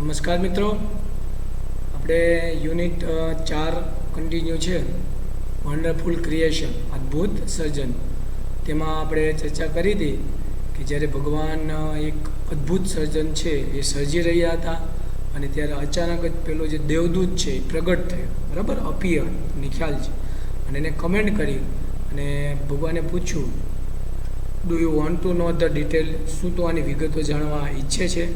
નમસ્કાર મિત્રો, આપણે યુનિટ 4 કન્ટિન્યુ છે વન્ડરફુલ ક્રિએશન, અદ્ભુત સર્જન. તેમાં આપણે ચર્ચા કરી હતી કે જ્યારે ભગવાન એક અદ્ભુત સર્જન છે એ સર્જી રહ્યા હતા અને ત્યારે અચાનક જ પેલો જે દેવદૂત છે એ પ્રગટ થયો, બરાબર, અપિયર, તમને ખ્યાલ છે. અને એને કમેન્ટ કરી અને ભગવાને પૂછ્યું, do you want to know the detail, શું તો આની વિગતો જાણવા ઈચ્છે છે?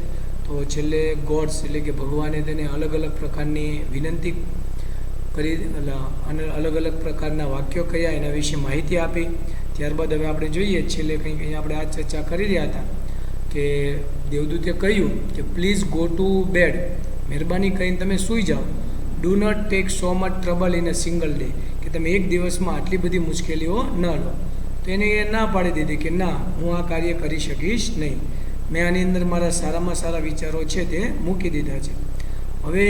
તો છેલ્લે ગોડ્સ એટલે કે ભગવાને તેને અલગ અલગ પ્રકારની વિનંતી કરી અને અલગ અલગ પ્રકારના વાક્યો કયા એના વિશે માહિતી આપી. ત્યારબાદ હવે આપણે જોઈએ છેલ્લે કંઈક અહીંયા આપણે આ ચર્ચા કરી રહ્યા હતા કે દેવદૂતે કહ્યું કે પ્લીઝ ગો ટુ બેડ, મહેરબાની કરીને તમે સૂઈ જાઓ. Do not take so much trouble in a single day, કે તમે એક દિવસમાં આટલી બધી મુશ્કેલીઓ ન લો. તો એને એ ના પાડી દીધી કે ના, હું આ કાર્ય કરી શકીશ નહીં. મેં આની અંદર મારા સારામાં સારા વિચારો છે તે મૂકી દીધા છે. હવે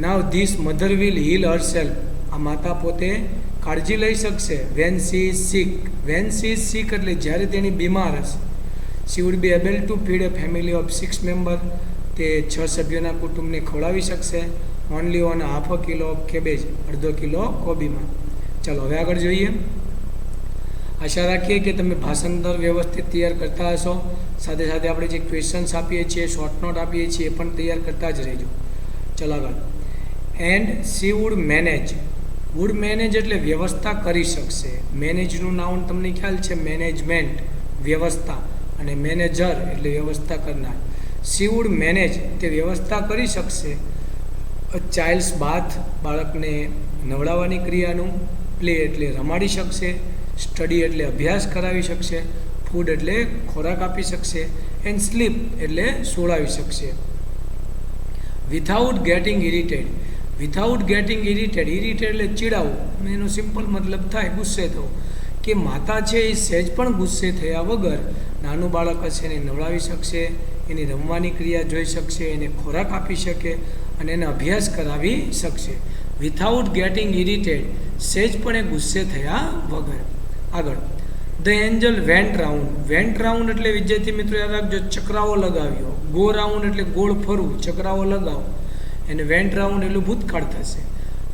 now this mother will heal herself, આ માતા પોતે કાળજી લઈ શકશે. When she is sick, when she is sick એટલે જ્યારે તેની બીમાર હશે. She would be able to feed a family of 6 member, તે 6 સભ્યોના કુટુંબને ખવડાવી શકશે. Only on half a kilo of cabbage, અડધો કિલો કોબીમાં. ચાલો હવે આગળ જોઈએ. આશા રાખીએ કે તમે ભાષાંતર વ્યવસ્થિત તૈયાર કરતા હશો. સાથે સાથે આપણે જે ક્વેશ્ચન્સ આપીએ છીએ, શોર્ટ નોટ આપીએ છીએ, એ પણ તૈયાર કરતા જ રહેજો. ચાલો આગળ. And she would manage, would manage એટલે વ્યવસ્થા કરી શકશે. મેનેજનું નાઉન તમને ખ્યાલ છે, મેનેજમેન્ટ, વ્યવસ્થા, અને મેનેજર એટલે વ્યવસ્થા કરનાર. સી વુડ મેનેજ, તે વ્યવસ્થા કરી શકશે. ચાઇલ્ડ્સ બાથ, બાળકને નવડાવવાની ક્રિયાનું. પ્લે એટલે રમાડી શકશે. સ્ટડી એટલે અભ્યાસ કરાવી શકશે. ફૂડ એટલે ખોરાક આપી શકશે. એન્ડ સ્લીપ એટલે સોળાવી શકશે. વિથઆઉટ ગેટિંગ ઇરિટેડ, વિથઆઉટ ગેટિંગ ઇરિટેડ, ઇરિટેડ એટલે ચીડાવવું, એનો સિમ્પલ મતલબ થાય ગુસ્સે થવું. કે માતા છે એ સહેજ પણ ગુસ્સે થયા વગર નાનું બાળક હશે એને નવડાવી શકશે, એની રમવાની ક્રિયા જોઈ શકશે, એને ખોરાક આપી શકે અને એને અભ્યાસ કરાવી શકશે. વિથઆઉટ ગેટિંગ ઇરિટેડ, સહેજ પણ એ ગુસ્સે થયા વગર. આગળ. The angel went round, vent round એટલે વિદ્યાર્થી મિત્રો યાદ રાખજો, ચક્રાઓ લગાવ્યો. ગો રાઉન્ડ એટલે ગોળ ફરવું, ચક્રાઓ લગાવો. અને વેન્ટ રાઉન્ડ એટલું ભૂતકાળ થશે.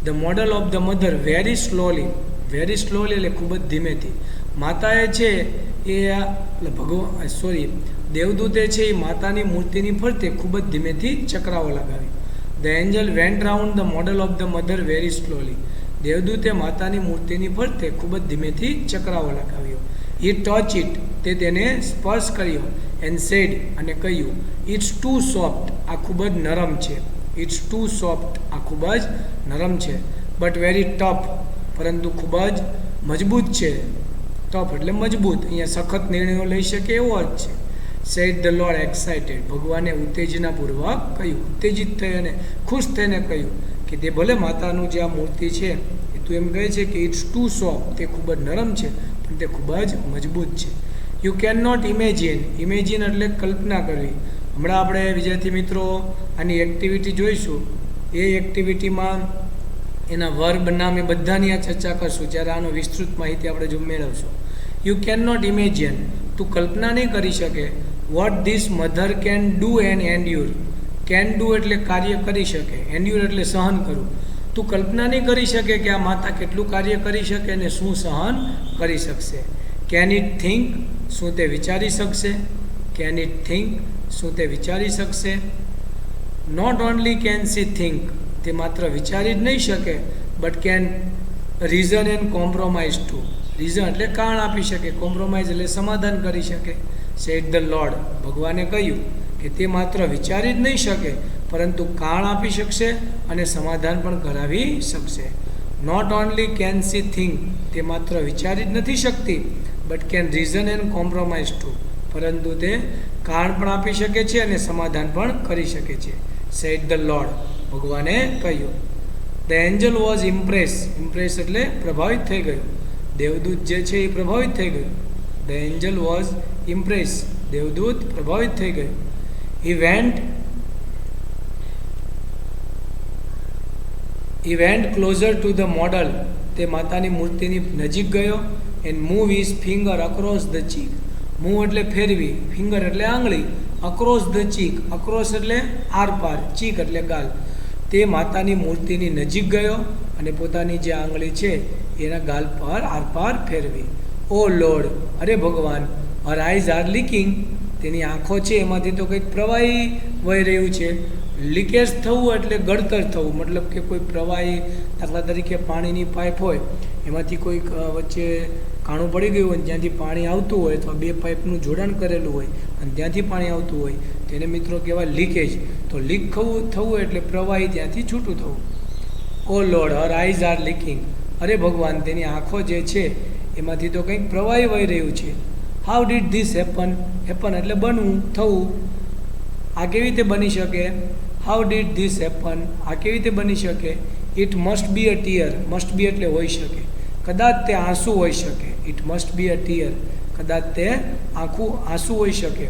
The model of the mother very slowly, very slowly એટલે ખૂબ જ ધીમેથી. માતાએ છે એ દેવદૂતે છે એ માતાની મૂર્તિની ફરતે ખૂબ જ ધીમેથી ચક્રાઓ લગાવી. The angel went round the model of the mother very slowly, દેવદૂતે માતાની મૂર્તિની ફરતે ખૂબ જ ધીમેથી ચક્રાઓ લગાવ્યો. હી ટચ ઇટ, તે તેને સ્પર્શ કર્યો. એન્ડ સેડ, અને કહ્યું, ઇટ્સ ટુ સોફ્ટ, આ ખૂબ જ નરમ છે. ઇટ્સ ટુ સોફ્ટ, આ ખૂબ જ નરમ છે. બટ વેરી ટફ, પરંતુ ખૂબ જ મજબૂત છે. ટફ એટલે મજબૂત, અહીંયા સખત નિર્ણયો લઈ શકે એવો જ છે. સેડ ધ લોર્ડ એક્સાઇટેડ, ભગવાને ઉત્તેજનાપૂર્વક કહ્યું, ઉત્તેજિત થઈ અને ખુશ થઈને કહ્યું કે તે ભલે માતાનું જે આ મૂર્તિ છે એ તું એમ કહે છે કે ઇટ્સ ટુ સોફ્ટ, તે ખૂબ જ નરમ છે પણ તે ખૂબ જ મજબૂત છે. You can not imagine, imagine એટલે કલ્પના કરવી. હમણાં આપણે વિદ્યાર્થી મિત્રો આની એક્ટિવિટી જોઈશું. એ એક્ટિવિટીમાં એના વર્બ, નામ એ બધાની આ ચર્ચા કરશું જ્યારે આનો વિસ્તૃત માહિતી આપણે જો મેળવશું. યુ કેન નોટ ઇમેજિન, તું કલ્પના નહીં કરી શકે. What this mother can do and endure, can do એટલે કાર્ય કરી શકે, એન્ડ્યુર એટલે સહન કરવું. તું કલ્પના નહીં કરી શકે કે આ માતા કેટલું કાર્ય કરી શકે અને શું સહન કરી શકશે. કેન ઇટ થિંક, શું તે વિચારી શકશે. કેન ઇટ થિંક, શું તે વિચારી શકશે. Not only can she think, તે માત્ર વિચારી જ નહીં શકે, but can reason and compromise too, reason એટલે કારણ આપી શકે, કોમ્પ્રોમાઇઝ એટલે સમાધાન કરી શકે. સેડ ધ લોર્ડ, ભગવાને કહ્યું કે તે માત્ર વિચારી જ નહીં શકે પરંતુ કારણ આપી શકશે અને સમાધાન પણ કરાવી શકશે. Not only can she think, તે માત્ર વિચારી જ નથી શકતી, but can reason and compromise too, પરંતુ તે કારણ પણ આપી શકે છે અને સમાધાન પણ કરી શકે છે. સેડ ધ લોર્ડ, ભગવાને કહ્યું. The angel was Impress, Impress એટલે પ્રભાવિત થઈ ગયું. દેવદૂત જે છે એ પ્રભાવિત થઈ ગયું. ધ એન્જલ વોઝ ઇમ્પ્રેસ, દેવદૂત પ્રભાવિત થઈ ગયું. He went closer to the model, તે માતાની મૂર્તિની નજીક ગયો. And move his finger across the cheek, move એટલે ફેરવી, ફિંગર એટલે આંગળી, અક્રોસ ધ ચીક, અક્રોસ એટલે આરપાર, ચીક એટલે ગાલ. તે માતાની મૂર્તિની નજીક ગયો અને પોતાની જે આંગળી છે એના ગાલ પર આરપાર ફેરવી. ઓ લોર્ડ, અરે ભગવાન, હર આઈઝ આર લીકિંગ, તેની આંખો છે એમાંથી તો કંઈક પ્રવાહી વહી રહ્યું છે. લીકેજ થવું એટલે ગળતર થવું, મતલબ કે કોઈ પ્રવાહી, દાખલા તરીકે પાણીની પાઇપ હોય એમાંથી કોઈક વચ્ચે કાણું પડી ગયું હોય, જ્યાંથી પાણી આવતું હોય અથવા બે પાઇપનું જોડાણ કરેલું હોય અને ત્યાંથી પાણી આવતું હોય તેને મિત્રો કહેવાય લીકેજ. તો લીક થવું એટલે પ્રવાહી ત્યાંથી છૂટું થવું. O Lord, her eyes are leaking, અરે ભગવાન, તેની આંખો જે છે એમાંથી તો કંઈક પ્રવાહી વહી રહ્યું છે. How did this happen, happen એટલે બનવું, થવું. આ કેવી રીતે બની શકે? હાઉ ડીડ ધીસ હેપન, આ કેવી રીતે બની શકે? It must be a tear, must be એટલે હોઈ શકે, કદાચ તે આંસુ હોઈ શકે. It must be a tear, કદાચ તે આંસુ હોઈ શકે.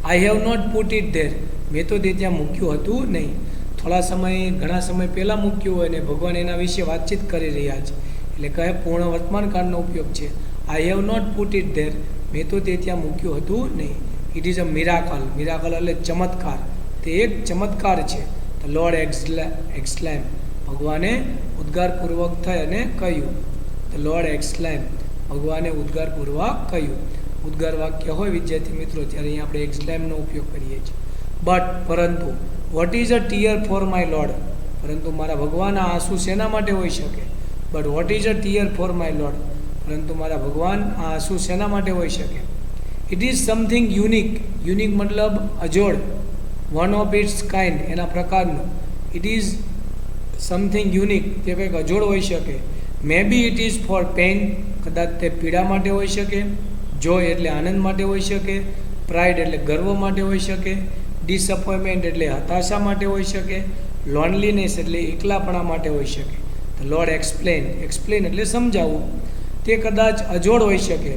I have not put it there, મેં તો તે ત્યાં મૂક્યું હતું નહીં. ઘણા સમય પહેલાં મૂક્યું હોય ને ભગવાન એના વિશે વાતચીત કરી રહ્યા છે એટલે કહે પૂર્ણ વર્તમાનકાળનો ઉપયોગ છે. I have not put it there, મેં તો તે ત્યાં મૂક્યું હતું નહીં. ઇટ ઇઝ અ મિરાકલ, મિરાકલ એટલે ચમત્કાર, તે એક ચમત્કાર છે. ધ લોર્ડ એક્સક્લેમ, ભગવાને ઉદ્ગારપૂર્વક થઈ અને કહ્યું. ધ લોર્ડ એક્સક્લેમ, ભગવાને ઉદ્ગારપૂર્વક કહ્યું. ઉદ્ગાર વાક્ય હોય વિદ્યાર્થી મિત્રો ત્યારે અહીંયા આપણે એક્સક્લેમનો ઉપયોગ કરીએ છીએ. બટ પરંતુ, what is a tear for my lord, પરંતુ મારા ભગવાન આ આંસુ શેના માટે હોઈ શકે? But what is a tear for my lord, પરંતુ મારા ભગવાન આ આંસુ શેના માટે હોઈ શકે? It is something unique, unique મતલબ અજોડ, વન ઓફ ઇટ્સ કાઇન્ડ એના પ્રકારનું. ઇટ ઇઝ સમથિંગ યુનિક, તે કંઈક અજોડ હોઈ શકે. મે B it is four pain, કદાચ તે પીડા માટે હોઈ શકે. જોય એટલે આનંદ માટે હોઈ શકે. પ્રાઇડ એટલે ગર્વ માટે હોઈ શકે. ડિસઅપોઇન્ટમેન્ટ એટલે હતાશા માટે હોઈ શકે. લોનલીનેસ એટલે એકલાપણા માટે હોઈ શકે. ધ લોર્ડ એક્સપ્લેન, એક્સપ્લેન એટલે સમજાવવું. તે કદાચ અજોડ હોઈ શકે.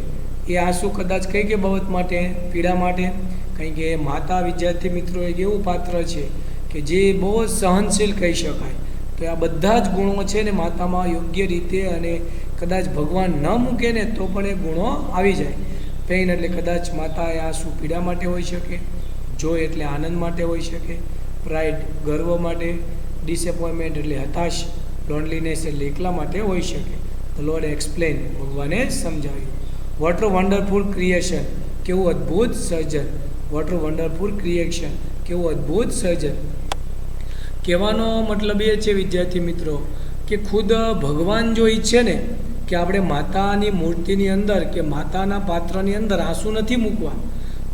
એ આંસુ કદાચ કઈ બાબત માટે? પીડા માટે. કારણ કે માતા વિદ્યાર્થી મિત્રો એક એવું પાત્ર છે કે જે બહુ જ સહનશીલ કહી શકાય. તો આ બધા જ ગુણો છે ને માતામાં યોગ્ય રીતે, અને કદાચ ભગવાન ન મૂકે ને તો પણ એ ગુણો આવી જાય. પેઇન એટલે કદાચ માતા એ આંસુ પીડા માટે હોઈ શકે. જોય એટલે આનંદ માટે હોઈ શકે. પ્રાઇડ ગર્વ માટે. ડિસએપોઇન્ટમેન્ટ એટલે હતાશ. લોનલીનેસ એટલે એકલા માટે હોઈ શકે. ધ લોર્ડ એક્સપ્લેન, ભગવાને સમજાવ્યું. વોટ અ વન્ડરફુલ ક્રિએશન, કેવું અદ્ભુત સર્જન. વોટ અ વન્ડરફુલ ક્રિએશન, કેવું અદ્ભુત સર્જન. કહેવાનો મતલબ એ છે વિદ્યાર્થી મિત્રો કે ખુદ ભગવાન જો ઈચ્છે ને કે આપણે માતાની મૂર્તિની અંદર કે માતાના પાત્રની અંદર આંસુ નથી મૂકવા,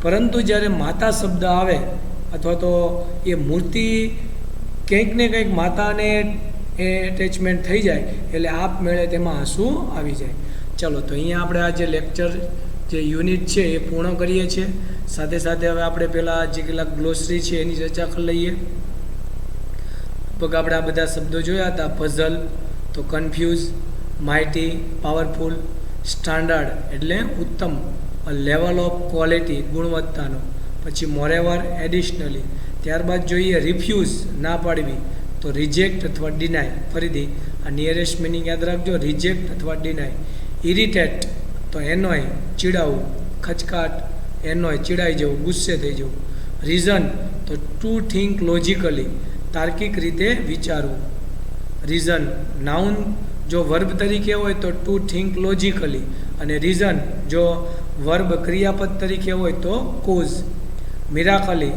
પરંતુ જ્યારે માતા શબ્દ આવે અથવા તો એ મૂર્તિ કંઈક ને કંઈક માતાને એટેચમેન્ટ થઈ જાય એટલે આપમેળે તેમાં આંસુ આવી જાય. ચલો તો અહીંયા આપણે આ જે લેક્ચર જે યુનિટ છે એ પૂર્ણ કરીએ છીએ. સાથે સાથે હવે આપણે પહેલાં જે કેટલાક ગ્લોસરી છે એની ચર્ચા કરી લઈએ. આપણે આ બધા શબ્દો જોયા હતા. પઝલ તો કન્ફ્યુઝ, માઇટી પાવરફુલ, સ્ટાન્ડર્ડ એટલે ઉત્તમ, લેવલ ઓફ ક્વોલિટી ગુણવત્તાનો, પછી મોરેવર એડિશનલી. ત્યારબાદ જોઈએ રિફ્યુઝ ના પાડવી તો રિજેક્ટ અથવા ડિનાય. ફરીથી આ નિયરેસ્ટ મિનિંગ યાદ રાખજો, રિજેક્ટ અથવા ડિનાય. ઇરિટેટ તો એનોય ચીડાવવું, ખચકાટ એનોય ચીડાઈ જવું, ગુસ્સે થઈ જવું. રીઝન તો ટુ થિંક લોજિકલી તાર્કિક રીતે વિચારવું. રીઝન નાઉન જો વર્બ તરીકે હોય તો ટુ થિંક લોજિકલી, અને રીઝન જો વર્બ ક્રિયાપદ તરીકે હોય તો કોઝ. મિરાકલી,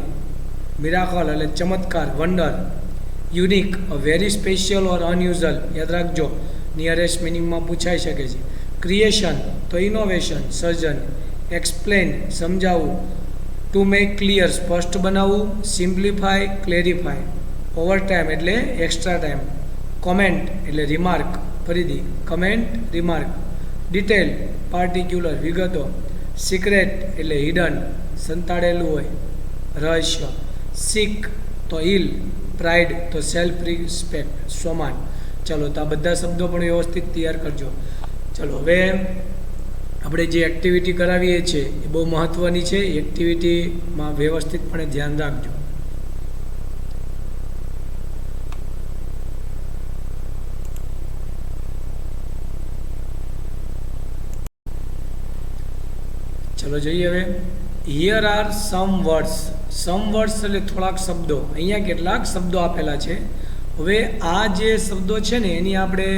મિરાકલ એટલે ચમત્કાર, વન્ડર. યુનિક વેરી સ્પેશિયલ ઓર અનયુઝલ, યાદ રાખજો નિયરેસ્ટ મિનિંગમાં પૂછાઈ શકે છે. ક્રિએશન તો ઇનોવેશન, સર્જન. એક્સપ્લેન સમજાવવું. ટુ મેક ક્લિયર સ્પષ્ટ બનાવવું. Simplify clarify. ઓવરટાઈમ એટલે એક્સ્ટ્રા ટાઈમ. કોમેન્ટ એટલે રિમાર્ક, ફરીથી કમેન્ટ રિમાર્ક. ડિટેલ પાર્ટિક્યુલર વિગતો. સિક્રેટ એટલે હિડન સંતાડેલું હોય, રહસ્ય. સિક તો ઇલ, પ્રાઇડ તો સેલ્ફ રિસ્પેક્ટ, સ્વમાન. ચલો તો આ બધા શબ્દો પણ વ્યવસ્થિત તૈયાર કરજો. ચલો હવે આપણે જે એક્ટિવિટી કરાવીએ છીએ એ બહુ મહત્ત્વની છે. એક્ટિવિટીમાં વ્યવસ્થિતપણે ધ્યાન રાખજો. ચલો જોઈએ હવે હિયર આર સમ વર્ડ્સ એટલે થોડાક શબ્દો. અહીંયા કેટલાક શબ્દો આપેલા છે. હવે આ જે શબ્દો છે ને એની આપણે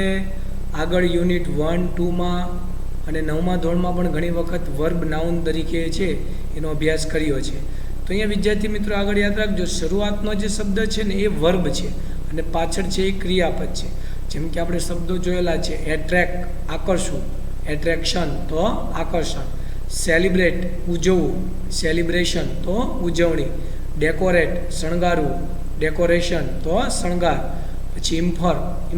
આગળ યુનિટ 1, 2માં અને 9મા ધોરણમાં પણ ઘણી વખત વર્બ નાઉન તરીકે છે એનો અભ્યાસ કર્યો છે. તો અહીંયા વિદ્યાર્થી મિત્રો આગળ યાદ રાખજો, શરૂઆતનો જે શબ્દ છે ને એ વર્બ છે અને પાછળ છે એ ક્રિયાપદ છે. જેમ કે આપણે શબ્દો જોયેલા છે, એટ્રેક્ટ આકર્ષવું, એટ્રેક્શન તો આકર્ષણ, સેલિબ્રેટ ઉજવવું, સેલિબ્રેશન તો ઉજવણી, ડેકોરેટ શણગારવું, ડેકોરેશન તો શણગાર, પછી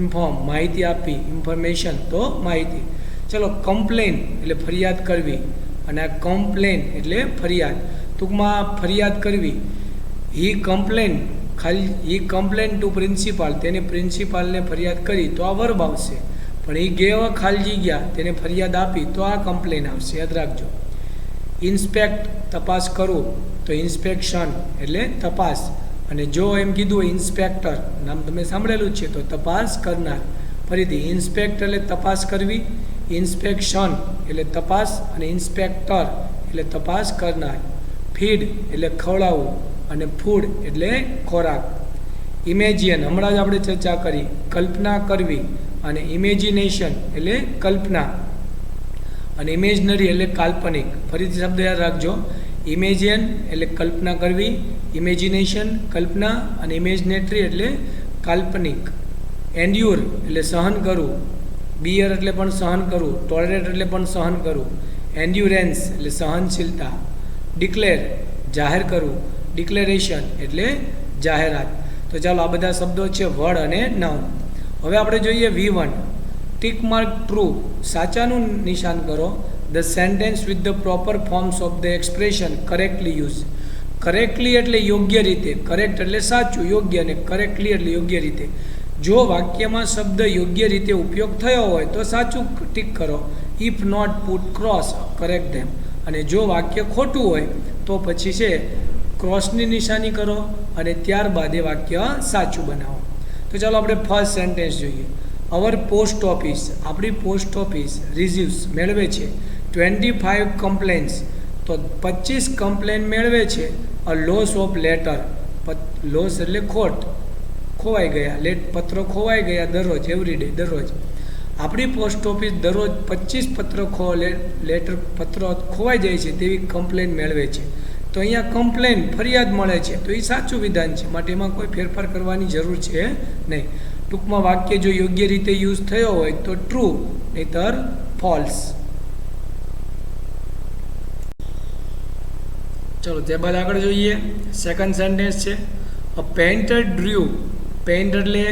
ઇન્ફોર્મ માહિતી આપવી, ઇન્ફોર્મેશન તો માહિતી. ચલો, કમ્પ્લેન એટલે ફરિયાદ કરવી અને આ કમ્પ્લેન એટલે ફરિયાદ. ટૂંકમાં ફરિયાદ કરવી. હી કમ્પ્લેન ટુ પ્રિન્સિપાલ, તેને પ્રિન્સિપાલને ફરિયાદ કરી તો આ વર્બ આવશે. પણ એ ગેવ ખાલજી ગયા, તેને ફરિયાદ આપી તો આ કમ્પ્લેન આવશે. યાદ રાખજો. ઇન્સ્પેક્ટ તપાસ કરવું તો ઇન્સ્પેક્શન એટલે તપાસ. અને જો એમ કીધું હોય ઇન્સ્પેક્ટર, નામ તમે સાંભળેલું છે, તો તપાસ કરનાર. ફરીથી ઇન્સ્પેક્ટ એટલે તપાસ કરવી, ઇન્સ્પેક્શન એટલે તપાસ અને ઇન્સ્પેક્ટર એટલે તપાસ કરનાર. ફીડ એટલે ખવડાવવું અને ફૂડ એટલે ખોરાક. ઇમેજિન હમણાં જ આપણે ચર્ચા કરી, કલ્પના કરવી અને ઇમેજિનેશન એટલે કલ્પના અને ઇમેજનરી એટલે કાલ્પનિક. ફરીથી શબ્દ યાદ રાખજો, ઇમેજિન એટલે કલ્પના કરવી, ઇમેજિનેશન કલ્પના અને ઇમેજનેટરી એટલે કાલ્પનિક. એન્ડ્યુર એટલે સહન કરવું, બિયર એટલે પણ સહન કરવું, ટોલરેટ એટલે પણ સહન કરવું, એન્ડ્યુરેન્સ એટલે સહનશીલતા. ડિક્લેર જાહેર કરવું, ડિક્લેરેશન એટલે જાહેરાત. તો ચાલો, આ બધા શબ્દો છે વર્ડ અને નાઉન. હવે આપણે જોઈએ V1. ટિક માર્ક ટ્રુ, સાચાનું નિશાન કરો. The sentence with the proper forms of the expression correctly use. Correctly એટલે યોગ્ય રીતે, કરેક્ટ એટલે સાચું, યોગ્ય, અને કરેક્ટલી એટલે યોગ્ય રીતે. જો વાક્યમાં શબ્દ યોગ્ય રીતે ઉપયોગ થયો હોય તો સાચું ટીક કરો. If not put cross, correct them. અને જો વાક્ય ખોટું હોય તો પછી છે ક્રોસની નિશાની કરો અને ત્યારબાદ એ વાક્ય સાચું બનાવો. તો ચાલો આપણે ફર્સ્ટ સેન્ટેન્સ જોઈએ. અવર પોસ્ટ ઓફિસ, આપણી પોસ્ટ ઓફિસ રિસીવ્સ મેળવે છે 25 કમ્પ્લેન્ટ્સ, તો 25 કમ્પ્લેન મેળવે છે. અ લોસ ઓફ લેટર, લોસ એટલે ખોટ, ખોવાઈ ગયા, પત્રો ખોવાઈ ગયા દરરોજ, એવરીડે દરરોજ. આપણી પોસ્ટ ઓફિસ દરરોજ 25 પત્રો ખોવાઈ જાય છે તેવી કમ્પ્લેન મેળવે છે. તો અહીંયા કમ્પ્લેન ફરિયાદ મળે છે, તો એ સાચું વિધાન છે, માટે એમાં કોઈ ફેરફાર કરવાની જરૂર છે નહીં. ટૂંકમાં વાક્ય જો યોગ્ય રીતે યુઝ થયો હોય તો ટ્રુ, નહીતર ફોલ્સ. ચલો તે બાદ આગળ જોઈએ. સેકન્ડ સેન્ટેન્સ છે અ પેઇન્ટર ડ્રુ, પેઇન્ટ એટલે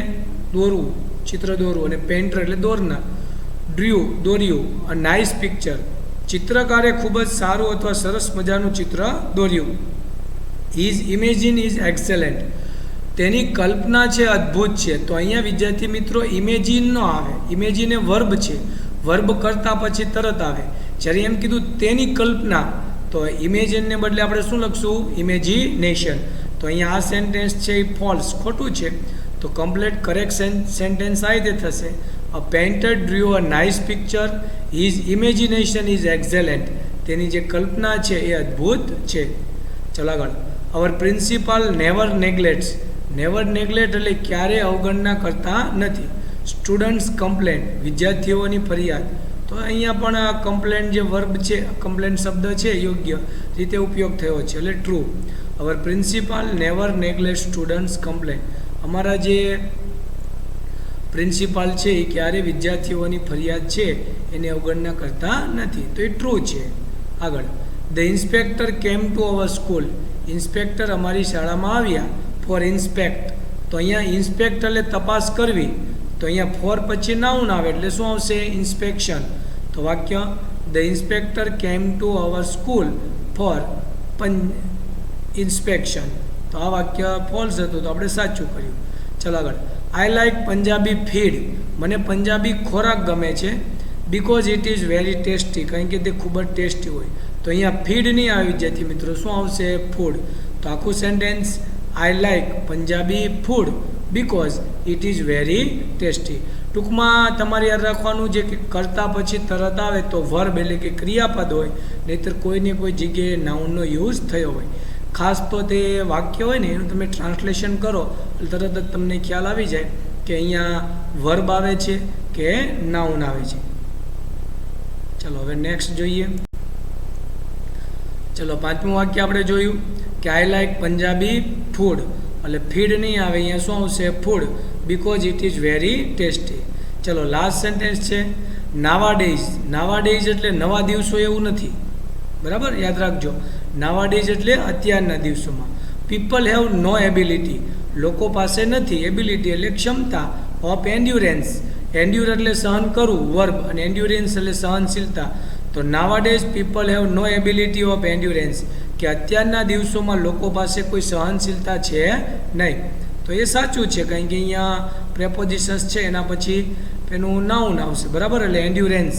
દોરવું, ચિત્ર દોરવું, અને પેઇન્ટર એટલે દોરનાર. ડ્રુ દોર્યું. અ નાઇસ પિક્ચર, ચિત્રકારે ખૂબ જ સારું અથવા સરસ મજાનું ચિત્ર દોર્યું. હિઝ ઇમેજિન ઇઝ એક્સેલન્ટ, તેની કલ્પના છે અદ્ભુત છે. તો અહીંયા વિદ્યાર્થી મિત્રો ઇમેજિન ન આવે, ઇમેજિન એ વર્બ છે, વર્બ કરતાં પછી તરત આવે. જ્યારે એમ કીધું તેની કલ્પના, તો ઇમેજિનને બદલે આપણે શું લખશું? ઇમેજિનેશન. તો અહીંયા આ સેન્ટેન્સ છે એ ફોલ્સ, ખોટું છે. તો કમ્પ્લીટ કરેક્ટ સેન્ટેન્સ આ રીતે થશે. A painter drew a nice picture, his imagination is excellent, તેની જે કલ્પના છે એ અદ્ભુત છે. ચલો આગળ. Our principal never neglects, never neglect એટલે ક્યારે અવગણના કરતા નથી. સ્ટુડન્ટ્સ કમ્પ્લેન, વિદ્યાર્થીઓની ફરિયાદ. તો અહીંયા પણ આ કમ્પ્લેન જે વર્બ છે, કમ્પ્લેન શબ્દ છે યોગ્ય રીતે ઉપયોગ થયો છે એટલે true. Our principal never neglect students complain, અમારા જે પ્રિન્સિપાલ છે એ ક્યારે વિદ્યાર્થીઓની ફરિયાદ છે એની અવગણના કરતા નથી, તો એ ટ્રુ છે. આગળ. The inspector came to our school, inspector અમારી શાળામાં આવ્યા. ફોર ઇન્સ્પેક્ટ, તો અહીંયા ઇન્સ્પેક્ટ એટલે તપાસ કરવી. તો અહીંયા ફોર પછી નાઉન આવે એટલે શું આવશે? ઇન્સ્પેક્શન. તો વાક્ય the inspector came to our school four inspection. તો આ વાક્ય ફોલ્સ હતું, તો આપણે સાચું કર્યું. ચાલો આગળ. આઈ લાઈક પંજાબી ફીડ, મને પંજાબી ખોરાક ગમે છે. Because it is very tasty, કારણ કે તે ખૂબ જ ટેસ્ટી હોય. તો અહીંયા ફીડ નહીં આવી વિદ્યાર્થી મિત્રો, શું આવશે? ફૂડ. તો આખું sentence I like Punjabi food because it is very tasty. ટૂંકમાં તમારે યાદ રાખવાનું જે કે કરતા પછી તરત આવે તો વર્બ એટલે કે ક્રિયાપદ હોય, નહીંતર કોઈને કોઈ જગ્યાએ નાઉનનો યુઝ થયો હોય. ખાસ તો તે વાક્ય હોય ને એનું તમે ટ્રાન્સલેશન કરો એટલે તરત જ તમને ખ્યાલ આવી જાય કે અહીંયા વર્બ આવે છે કે નાઉન આવે છે. ચલો હવે નેક્સ્ટ જોઈએ. ચલો પાંચમું વાક્ય આપણે જોયું કે આઈ લાઈક પંજાબી ફૂડ, એટલે ફીડ નહીં આવે, અહીંયા શું આવશે? Food, because it is very tasty. ચલો લાસ્ટ સેન્ટેન્સ છે નાવાડેઝ. નાવાડેઝ એટલે નવા દિવસો એવું નથી, બરાબર? યાદ રાખજો, નાવાડેઝ એટલે અત્યારના દિવસોમાં. પીપલ હેવ નો એબિલિટી, લોકો પાસે નથી, એબિલિટી એટલે ક્ષમતા, ઓફ એન્ડ્યુરેન્સ. એન્ડ્યુર એટલે સહન કરવું વર્બ, અને એન્ડ્યુરેન્સ એટલે સહનશીલતા. તો nowadays people have no ability of endurance, કે અત્યારના દિવસોમાં લોકો પાસે કોઈ સહનશીલતા છે નહીં. તો એ સાચું છે, કારણ કે અહીંયા પ્રેપોઝિશન્સ છે એના પછી એનું નાઉન આવશે, બરાબર? એટલે એન્ડ્યુરેન્સ,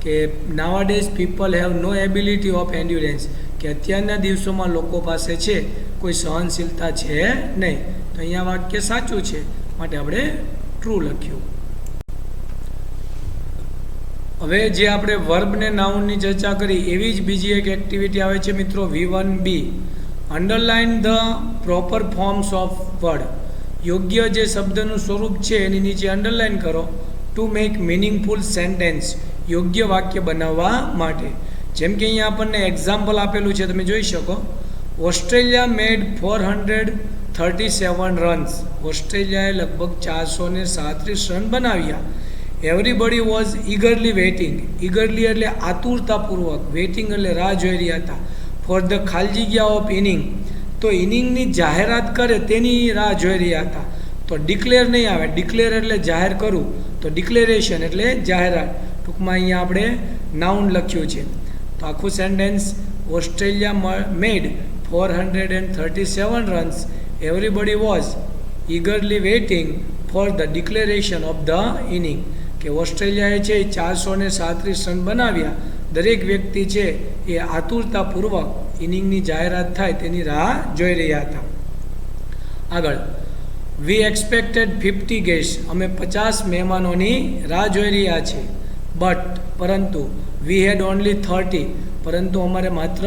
કે nowadays people have no ability of endurance, કે અત્યારના દિવસોમાં લોકો પાસે છે કોઈ સહનશીલતા છે નહીં. તો અહીંયા વાક્ય સાચું છે, માટે આપણે ટ્રુ લખ્યું. હવે જે આપણે વર્બ ને નાઉનની ચર્ચા કરી એવી જ બીજી એક એક્ટિવિટી આવે છે મિત્રો, V1B. Underline the proper forms of word. યોગ્ય જે શબ્દનું સ્વરૂપ છે એની નીચે અંડરલાઇન કરો ટુ મેક મિનિંગફુલ સેન્ટેન્સ, યોગ્ય વાક્ય બનાવવા માટે. જેમ કે અહીંયા આપણને એક્ઝામ્પલ આપેલું છે, તમે જોઈ શકો. Australia made 437 runs. ઓસ્ટ્રેલિયાએ લગભગ 437 રન બનાવ્યા. Everybody was eagerly waiting. Eagerly એટલે આતુરતાપૂર્વક, વેઇટિંગ એટલે રાહ જોઈ રહ્યા હતા. ફોર ધ ખાલી જગ્યા ઓફ ઇનિંગ, તો ઇનિંગની જાહેરાત કરે તેની રાહ જોઈ રહ્યા હતા. તો ડિક્લેર નહીં આવે, ડિક્લેર એટલે જાહેર કરવું, તો ડિક્લેરેશન એટલે જાહેરાત. ટૂંકમાં અહીંયા આપણે નાઉન લખ્યું છે. તો આખું sentence, Australia made 437 runs, everybody was eagerly waiting for the declaration of the inning, કે ઓસ્ટ્રેલિયાએ છે 437 રન બનાવ્યા. દરેક વ્યક્તિ છે એ આતુરતાપૂર્વક ઇનિંગની જાહેરાત થાય તેની રાહ જોઈ રહ્યા હતા. આગળ, વી એક્સપેક્ટેડ 50 ગેસ્ટ. અમે 50 મહેમાનોની રાહ જોઈ રહ્યા છીએ. બટ પરંતુ વી હેડ ઓનલી 30, પરંતુ અમારે માત્ર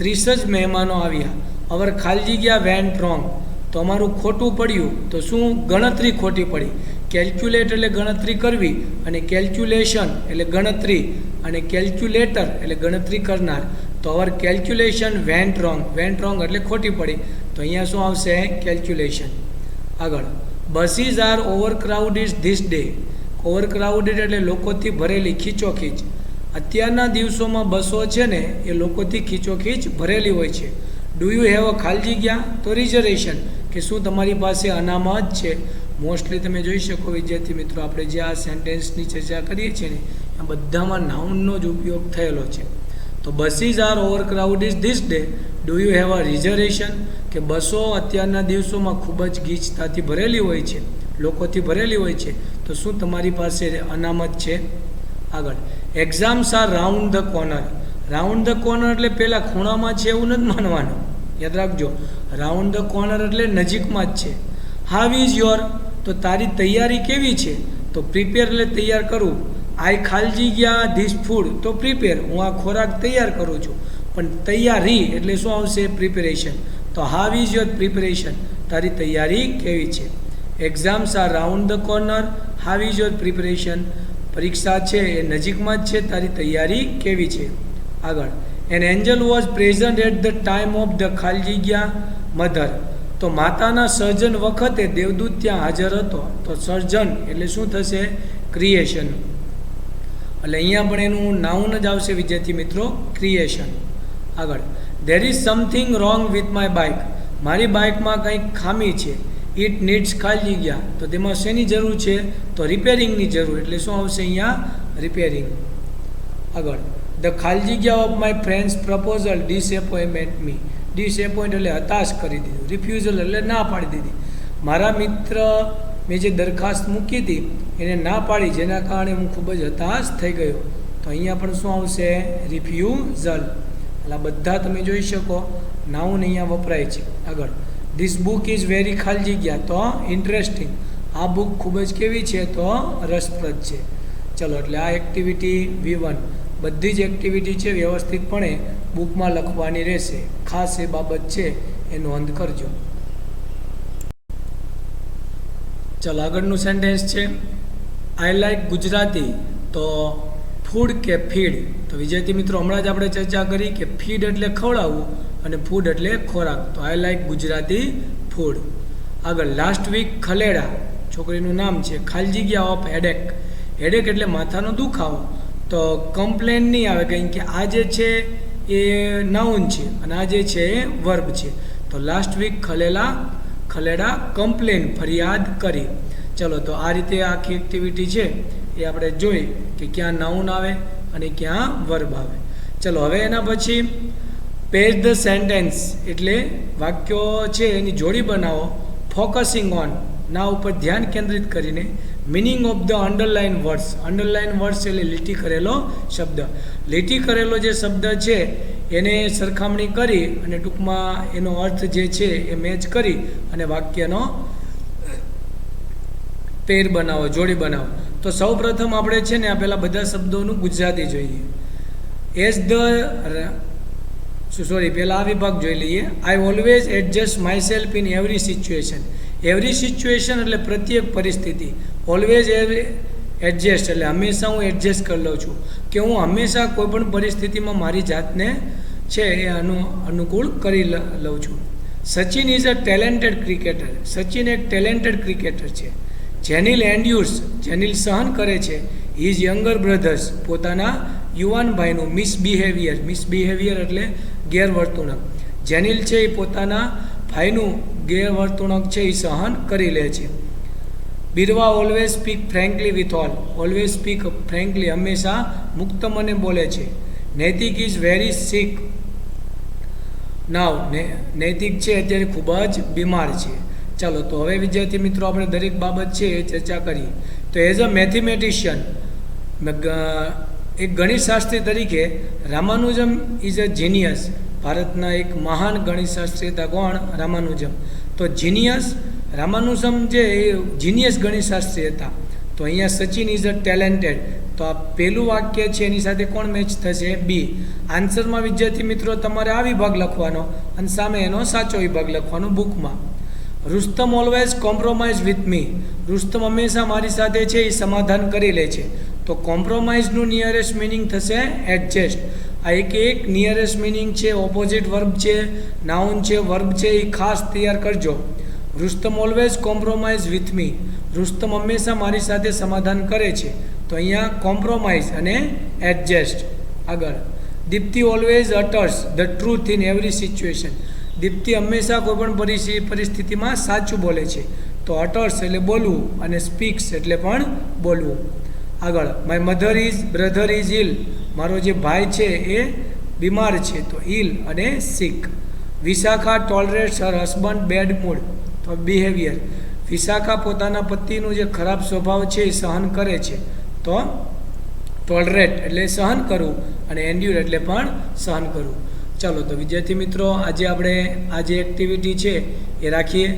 30 જ મહેમાનો આવ્યા. અવર ખાલી જગ્યા વેન્ટ રોંગ, તો અમારું ખોટું પડ્યું. તો શું? ગણતરી ખોટી પડી. કેલ્ક્યુલેટ એટલે ગણતરી કરવી, અને કેલ્ક્યુલેશન એટલે ગણતરી, અને કેલ્ક્યુલેટર એટલે ગણતરી કરનાર. તો our calculation went wrong. Went wrong એટલે ખોટી પડી, તો અહીંયા શું આવશે? કેલ્ક્યુલેશન. આગળ, buses are overcrowded this day. Overcrowded એટલે લોકોથી ભરેલી, ખીચોખીચ. અત્યારના દિવસોમાં બસો છે ને એ લોકોથી ખીચોખીચ ભરેલી હોય છે. ડુ યુ હેવ અ ખાલી જગ્યા? તો રિઝર્વેશન, કે શું તમારી પાસે અનામત છે? મોસ્ટલી તમે જોઈ શકો વિદ્યાર્થી મિત્રો, આપણે જે આ સેન્ટેન્સની ચર્ચા કરીએ છીએ ને આ બધામાં નાઉનનો જ ઉપયોગ થયેલો છે. તો buses are overcrowded this day, do you have a reservation, કે બસો અત્યારના દિવસોમાં ખૂબ જ ગીચતાથી ભરેલી હોય છે, લોકોથી ભરેલી હોય છે, તો શું તમારી પાસે અનામત છે? આગળ, exams are round the corner. Round the corner એટલે પહેલાં ખૂણામાં છે એવું નથી માનવાનું, યાદ રાખજો. રાઉન્ડ ધ કોર્નર એટલે નજીકમાં જ છે. હાવ ઇઝ યોર, તો તારી તૈયારી કેવી છે? તો પ્રિપેર એટલે તૈયાર કરવું. આઈ ખાલી ગયા ધીસ ફૂડ, તો પ્રિપેર, હું આ ખોરાક તૈયાર કરું છું. પણ તૈયારી એટલે શું આવશે? પ્રિપેરેશન. તો હાવ ઇઝ યોર પ્રિપેરેશન, તારી તૈયારી કેવી છે? Exams are round the corner, how is your preparation, પરીક્ષા છે એ નજીકમાં જ છે, તારી તૈયારી કેવી છે? આગળ, an angel was present at the time of the ખાલી જગ્યા મધર. તો માતાના સર્જન વખતે દેવદૂત ત્યાં હાજર હતો. તો સર્જન એટલે શું થશે? ક્રિએશન. એટલે અહીંયા પણ એનું નાઉન જ આવશે વિદ્યાર્થી મિત્રો, ક્રિએશન. આગળ, there is something wrong with my bike. મારી બાઇકમાં કંઈક ખામી છે. ઇટ નીડ્સ ખાલી જગ્યા, તો તેમાં શેની જરૂર છે? તો રિપેરિંગની જરૂર, એટલે શું આવશે અહીંયા? રિપેરિંગ. આગળ, ધ ખાલી જગ્યા of my friends proposal ડિસએપોઇન્ટમેન્ટ me. Disappoint એટલે હતાશ કરી દીધું. રિફ્યુઝલ એટલે ના પાડી દીધી. મારા મિત્ર મેં જે દરખાસ્ત મૂકી હતી એને ના પાડી, જેના કારણે હું ખૂબ જ હતાશ થઈ ગયો. તો અહીંયા પણ શું આવશે? રિફ્યુઝલ. એટલે બધા તમે જોઈ શકો નાઉન અહીંયા વપરાય છે. આગળ, ધીસ બુક ઇઝ વેરી ખાલી જગ્યા, તો ઇન્ટરેસ્ટિંગ. આ બુક ખૂબ જ કેવી છે તો રસપ્રદ છે. ચલો એટલે આ એક્ટિવિટી V1 બધી જ એક્ટિવિટી છે વ્યવસ્થિતપણે બુકમાં લખવાની રહેશે. ખાસ એ બાબત છે એ નોંધ કરજો. ચલો આગળનું સેન્ટેન્સ છે આઈ લાઈક ગુજરાતી. તો ફૂડ કે ફીડ? તો વિદ્યાર્થી મિત્રો હમણાં જ આપણે ચર્ચા કરી કે ફીડ એટલે ખવડાવવું અને ફૂડ એટલે ખોરાક. તો આઈ લાઈક ગુજરાતી ફૂડ. આગળ લાસ્ટ વીક ખલેડા, છોકરીનું નામ છે, ખાલી જગ્યા ઓફ હેડેક. હેડેક એટલે માથાનો દુખાવો. તો કમ્પ્લેન નહીં આવે કંઈ કે આ જે છે એ નાઉન છે અને આ જે છે એ વર્બ છે. તો લાસ્ટ વીક ખલેડા કમ્પ્લેન ફરિયાદ કરી. ચલો તો આ રીતે આખી એક્ટિવિટી છે એ આપણે જોઈ કે ક્યાં નાઉન આવે અને ક્યાં વર્બ આવે. ચલો હવે એના પછી પેજ ધ સેન્ટેન્સ એટલે વાક્યો છે એની જોડી બનાવો. ફોકસિંગ ઓન ના ઉપર ધ્યાન કેન્દ્રિત કરીને meaning of the underline words. Underline words એટલે લીટી કરેલો શબ્દ. લીટી કરેલો જે શબ્દ છે એને સરખામણી કરી અને ટૂંકમાં એનો અર્થ જે છે એ મેચ કરી અને વાક્યનો પેર બનાવો, જોડી બનાવો. તો સૌ પ્રથમ આપણે છે ને આ પહેલાં બધા શબ્દોનું ગુજરાતી જોઈએ. પહેલાં આ વિભાગ જોઈ લઈએ. I always adjust my self in every situation. Every situation એટલે પ્રત્યેક પરિસ્થિતિ. ઓલવેઝ એડજસ્ટ એટલે હંમેશા હું એડજસ્ટ કરી લઉં છું કે હું હંમેશા કોઈ પણ પરિસ્થિતિમાં મારી જાતને છે એ અનુકૂળ કરી લઉં છું. Sachin is a talented cricketer. Sachin એક ટેલેન્ટેડ ક્રિકેટર છે. જેનિલ એન્ડ્યુર્સ, જેનિલ સહન કરે છે હિઝ યંગર બ્રધર્સ, પોતાના યુવાન ભાઈનું મિસબિહેવિયર એટલે ગેરવર્તણૂક. જેનિલ છે એ પોતાના ભાઈનું ગેરવર્તણૂક છે એ સહન કરી લે છે. Birva always speak frankly with all. Always speak frankly હંમેશા મુક્ત મને બોલે છે. નૈતિક ઇઝ વેરી સિક નાવ. નૈતિક છે અત્યારે ખૂબ જ બીમાર છે. ચાલો તો હવે વિદ્યાર્થી મિત્રો આપણે દરેક બાબત છે એ ચર્ચા કરીએ. તો એઝ અ મેથેમેટિશિયન એક ગણિતશાસ્ત્રી તરીકે રામાનુજમ ઇઝ અ જીનિયસ. ભારતના એક મહાન ગણિતશાસ્ત્રી હતા. કોણ? રામાનુજમ. તો જીનિયસ રામાનુજમ જે એ જીનિયસ ગણિતશાસ્ત્રી હતા. તો અહીંયા સચિન ઇઝ અ ટેલેન્ટેડ. તો આ પહેલું વાક્ય છે એની સાથે કોણ મેચ થશે? બી. આન્સરમાં વિદ્યાર્થી મિત્રો તમારે આ વિભાગ લખવાનો અને સામે એનો સાચો વિભાગ લખવાનો બુકમાં. Rustam always compromise with me. Rustam હંમેશા મારી સાથે છે એ સમાધાન કરી લે છે. તો કોમ્પ્રોમાઇઝનું નિયરેસ્ટ મિનિંગ થશે એડજસ્ટ. આ એક નિયરેસ્ટ મિનિંગ છે, ઓપોઝિટ વર્બ છે, નાઉન છે, વર્બ છે, એ ખાસ તૈયાર કરજો. Rustam always compromise with me. Rustam હંમેશા મારી સાથે સમાધાન કરે છે. તો અહીંયા કોમ્પ્રોમાઇઝ અને એડજસ્ટ. આગળ Deepti always utters the truth in every situation. Deepti હંમેશા કોઈ પણ પરિસ્થિતિમાં સાચું બોલે છે. તો અટર્સ એટલે બોલવું અને સ્પીક્સ એટલે પણ બોલવું. આગળ my mother is brother is ill. મારો જે ભાઈ છે એ બીમાર છે. તો ઇલ અને સિક. વિશાખા ટોલરેટ્સ હર હસબન્ડ બેડ મૂડ. તો બિહેવિયર. વિશાખા પોતાના પતિનું જે ખરાબ સ્વભાવ છે એ સહન કરે છે. તો ટોલરેટ એટલે સહન કરવું અને એન્ડ્યુર એટલે પણ સહન કરવું. ચાલો તો વિદ્યાર્થી મિત્રો આજે આપણે આ જે એક્ટિવિટી છે એ રાખીએ.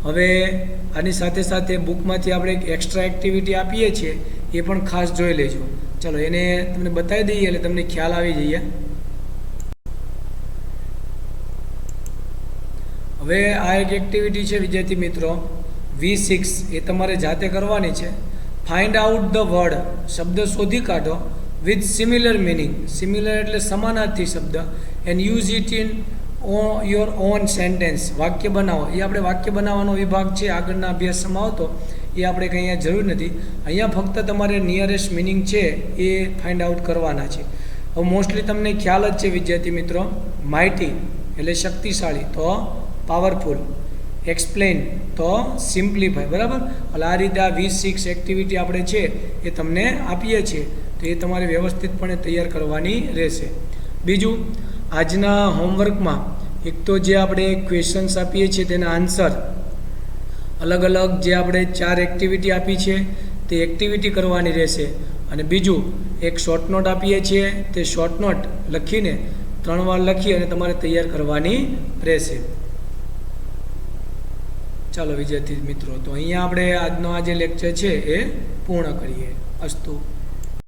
હવે આની સાથે સાથે બુકમાંથી આપણે એક એક્સ્ટ્રા એક્ટિવિટી આપીએ છીએ એ પણ ખાસ જોઈ લેજો. ચાલો એને તમને બતાવી દઈએ એટલે તમને ખ્યાલ આવી જઈએ. હવે આ એક એક્ટિવિટી છે વિદ્યાર્થી મિત્રો V6 એ તમારે જાતે કરવાની છે. Find out the word. શબ્દ શોધી કાઢો વિથ સિમિલર મિનિંગ. સિમિલર એટલે સમાનાર્થી શબ્દ. And use it in your own sentence. વાક્ય બનાવો. એ આપણે વાક્ય બનાવવાનો વિભાગ છે આગળના અભ્યાસમાં આવતો, એ આપણે કંઈ અહીંયા જરૂર નથી. અહીંયા ફક્ત તમારે નિયરેસ્ટ મિનિંગ છે એ ફાઇન્ડ આઉટ કરવાના છે. હવે મોસ્ટલી તમને ખ્યાલ જ છે વિદ્યાર્થી મિત્રો. માઇટી એટલે શક્તિશાળી, તો પાવરફુલ. એક્સપ્લેન તો સિમ્પ્લિફાય. બરાબર. એટલે આ રીતે આ V6 એક્ટિવિટી આપણે છે એ તમને આપીએ છીએ. તો એ તમારે વ્યવસ્થિતપણે તૈયાર કરવાની રહેશે. બીજું આજના હોમવર્કમાં એક તો જે આપણે ક્વેશ્ચન્સ આપીએ છીએ તેના આન્સર અલગ અલગ જે આપણે 4 એક્ટિવિટી આપી છે તે એક્ટિવિટી કરવાની રહેશે. અને બીજું એક શોર્ટ નોટ આપીએ છીએ તે શોર્ટ નોટ લખીને 3 વાર લખી અને તમારે તૈયાર કરવાની રહેશે. ચાલો વિદ્યાર્થી મિત્રો, તો અહીંયા આપણે આજનો આ જે લેક્ચર છે એ પૂર્ણ કરીએ. અસ્તુ.